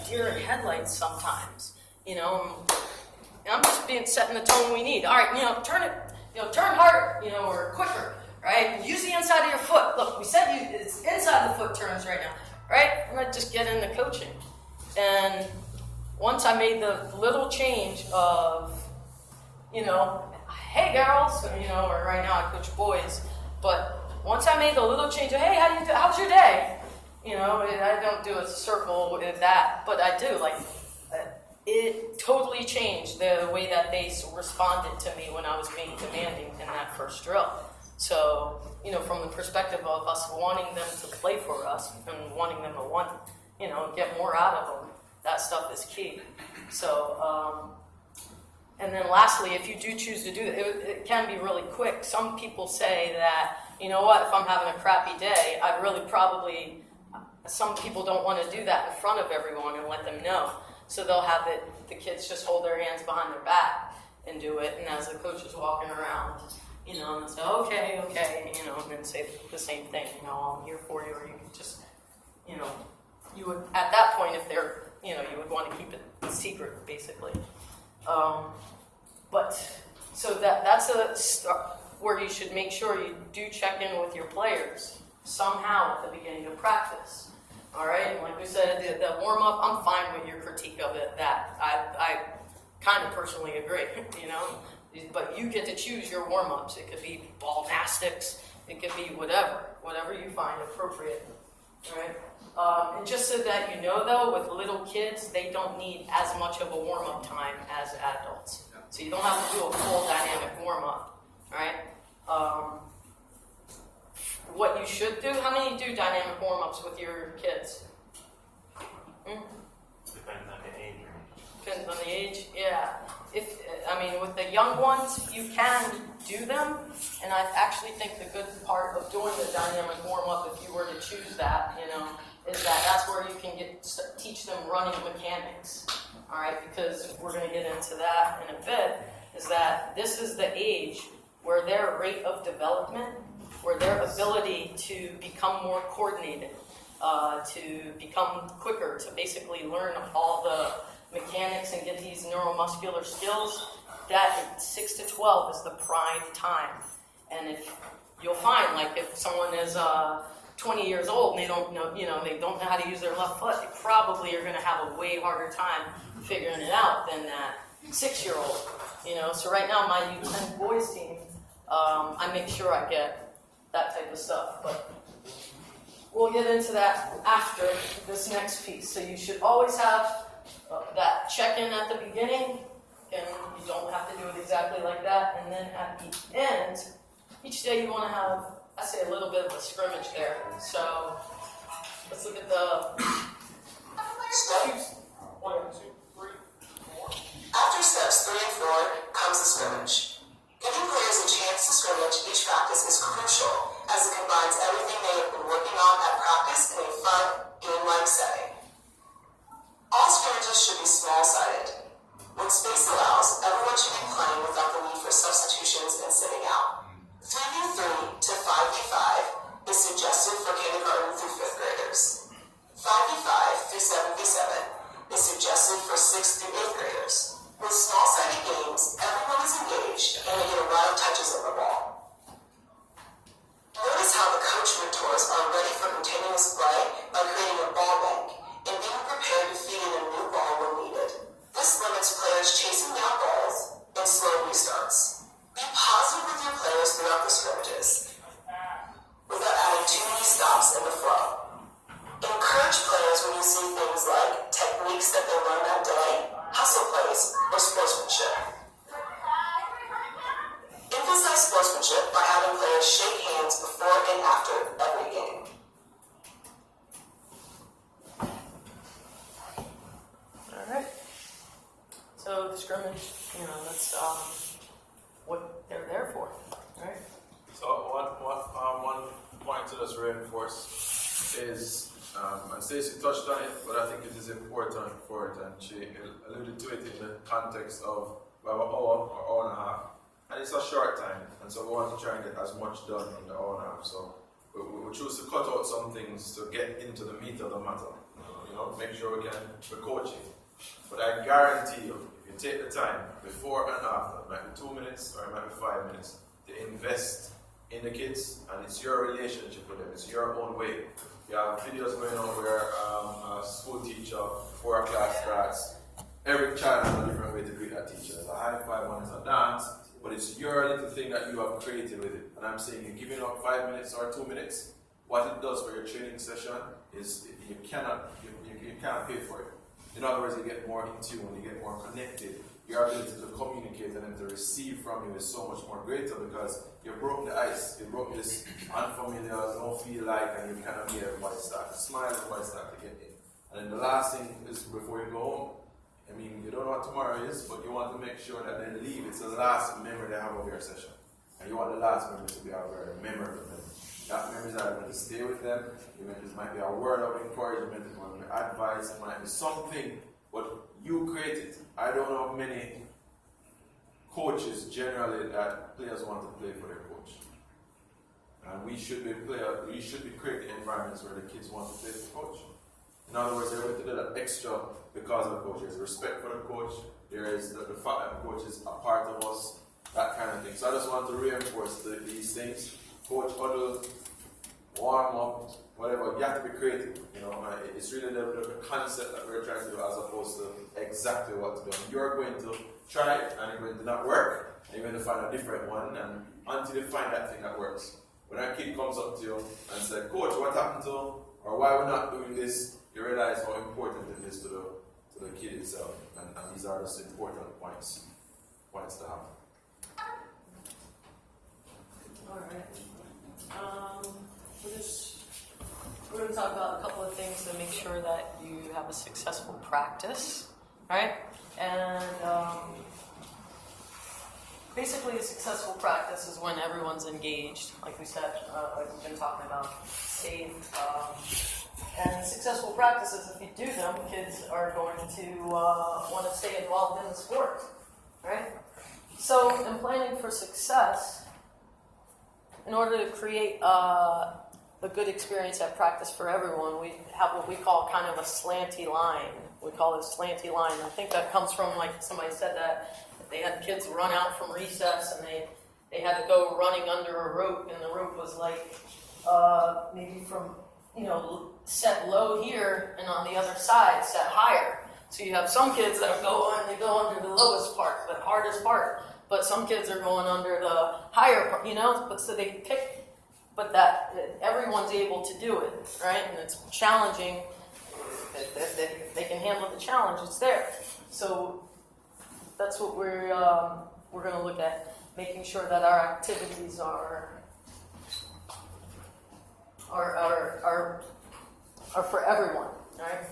deer in headlights sometimes, you know. And I'm just setting the tone we need. All right, turn it, turn harder, or quicker, right? Use the inside of your foot. Look, we said it's inside the foot turns right now, right? I'm gonna just get into coaching. And once I made the little change of, hey girls, or right now I coach boys, but once I made the little change of, hey, how's your day? I don't do a circle with that, but I do, it totally changed the way that they responded to me when I was being demanding in that first drill. So, from the perspective of us wanting them to play for us and wanting them to get more out of them, that stuff is key. So, and then lastly, if you do choose to do it, it can be really quick. Some people say that, if I'm having a crappy day, some people don't want to do that in front of everyone and let them know. So they'll have the kids just hold their hands behind their back and do it. And as the coach is walking around, and they'll say, okay, and then say the same thing, I'm here for you. Or you could just, you would, at that point, if they're, you would want to keep it secret, basically. So that's a start where you should make sure you do check in with your players somehow at the beginning of practice. All right, and like we said, the warm-up, I'm fine with your critique of it, that I kind of personally agree, but you get to choose your warm-ups. It could be ball gymnastics, it could be whatever you find appropriate, all right? And just so that though, with little kids, they don't need as much of a warm-up time as adults. So you don't have to do a full dynamic warm-up, all right? What you should do, how many do dynamic warm-ups with your kids? Depends on the age. Depends on the age, yeah. With the young ones, you can do them, and I actually think the good part of doing the dynamic warm-up, if you were to choose that, is that that's where you can teach them running mechanics, all right? Because we're going to get into that in a bit, is that this is the age where their rate of development, where their ability to become more coordinated, to become quicker, to basically learn all the mechanics and get these neuromuscular skills, that 6 to 12 is the prime time. And if you'll find, if someone is 20 years old and they don't know, they don't know how to use their left foot, they probably are going to have a way harder time figuring it out than that 6-year-old. So right now, my U10 boys team, I make sure I get that type of stuff, but we'll get into that after this next piece. So you should always have that check-in at the beginning, and you don't have to do it exactly like that, and then at the end, each day you want to have, I say, a little bit of a scrimmage there. So let's look at the steps. 1, 2, 3, 4. After steps 3 and 4 comes the scrimmage. Giving players a chance to scrimmage each practice is crucial, as it combines everything they have been working on at practice in a fun, game-like setting. All scrimmages should be small-sided. When space allows, everyone should be playing without the need for substitutions and sitting out. 3v3 to 5v5 is suggested for kindergarten through 5th graders. 5v5 through 7v7 is suggested for 6th through 8th graders. With small-sided games, everyone is engaged and they get a lot of touches on the ball. Notice how the coach mentors are ready for continuous play by creating a ball bank and being prepared to feed in a new ball when needed. This limits players chasing down balls and slow restarts. Be positive with your players throughout the scrimmages, without adding too many stops in the flow. Encourage players when you see things like techniques that they learned that day, hustle plays, or sportsmanship. Emphasize sportsmanship by having players shake hands before and after every game. All right. So the scrimmage, that's what they're there for, right? So one point to just reinforce is, and Stacey touched on it, but I think it is important for it, and she alluded to it in the context of about an hour or hour and a half, and it's a short time, and so we want to try and get as much done in the hour and a half. So we choose to cut out some things to get into the meat of the matter, make sure we're coaching. But I guarantee you, if you take the time before and after, it might be 2 minutes or it might be 5 minutes, to invest in the kids, and it's your relationship with them, it's your own way. You have videos going on where a school teacher, before a class starts, every child has a different way to greet that teacher. It's a high five, one is a dance, but it's your little thing that you have created with it. And I'm saying you're giving up 5 minutes or 2 minutes. What it does for your training session is you cannot pay for it. In other words, you get more in tune, you get more connected. Your ability to communicate and to receive from you is so much more greater because you broke the ice, you broke this unfamiliar, don't feel like, and you kind of made everybody start to smile, everybody start to get in. And then the last thing is before you go home, I mean, you don't know what tomorrow is, but you want to make sure that they leave. It's the last memory they have of your session. And you want the last memory to be a very memorable memory. That memories are going to stay with them. It might be a word of encouragement, it might be advice, it might be something, but you created. I don't know many coaches generally that players want to play for their coach. And we should be creating environments where the kids want to play for the coach. In other words, they're going to do that extra because of the coach. There's respect for the coach. There is the fact that the coach is a part of us, that kind of thing. So I just want to reinforce these things. Coach, huddle, warm up, whatever. You have to be creative. It's really the concept that we're trying to do as opposed to exactly what to do. And you're going to try it and it's going to not work. And you're going to find a different one and until you find that thing that works. When a kid comes up to you and says, Coach, what happened to, or why we're not doing this, you realize how important it is to the kid itself. And these are just important points to have. All right. We're going to talk about a couple of things to make sure that you have a successful practice, right? And basically, a successful practice is when everyone's engaged, like we said, like we've been talking about, safe. And successful practices, if you do them, kids are going to want to stay involved in the sport, right? So, in planning for success, in order to create a good experience at practice for everyone, we have what we call kind of a slanty line. We call it a slanty line. I think that comes from, like somebody said that they had kids run out from recess and they had to go running under a rope, and the rope was like maybe from, set low here, and on the other side set higher. So you have some kids that go under the lowest part, the hardest part. But some kids are going under the higher part, but so they pick, but that everyone's able to do it, right? And it's challenging. If they can handle the challenge, it's there. So that's what we're going to look at, making sure that our activities are for everyone, right?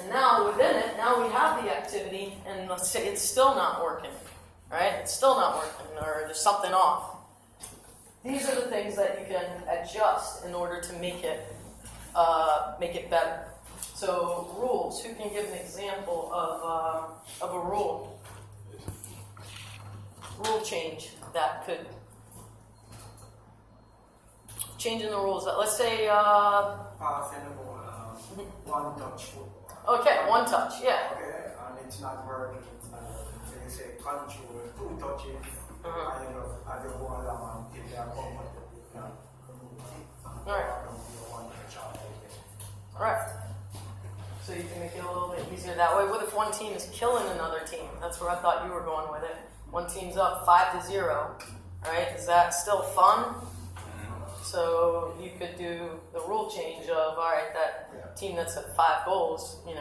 And now within it, now we have the activity, and let's say it's still not working. Right? It's still not working, or there's something off. These are the things that you can adjust in order to make it better. So rules. Who can give an example of a rule change that could changing the rules? Let's say one touch. Okay, one touch. Yeah. Okay, and it's not working. They say control 2 touches. I just go along until they are comfortable. All right. So you can make it a little bit easier that way. What if one team is killing another team? That's where I thought you were going with it. One team's up 5-0. All right. Is that still fun? So you could do the rule change of, all right, that team that's at 5 goals, you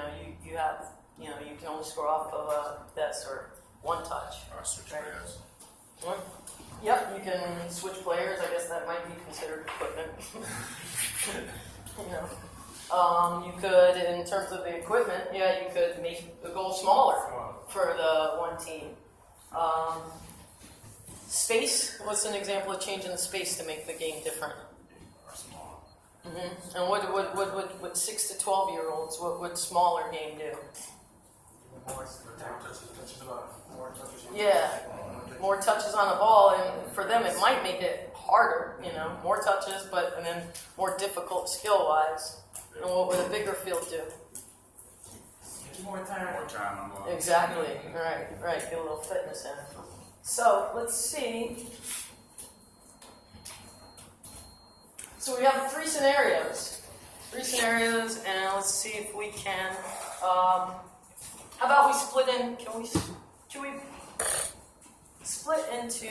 have, you can only score off of this or one touch. Or switch players. Yep, you can switch players. I guess that might be considered equipment. You could, in terms of the equipment, you could make the goal smaller for the one team. Space, what's an example of changing the space to make the game different? Or small. Mm-hmm. And what 6 to 12-year-olds, what would smaller game do? Yeah, more touches on the ball, and for them it might make it harder, more touches, and then more difficult skill-wise. And what would a bigger field do? More time. More time on the. Exactly. Right. Get a little fitness in. So let's see. So we have three scenarios, and let's see if we can. How about we split in? Can we split into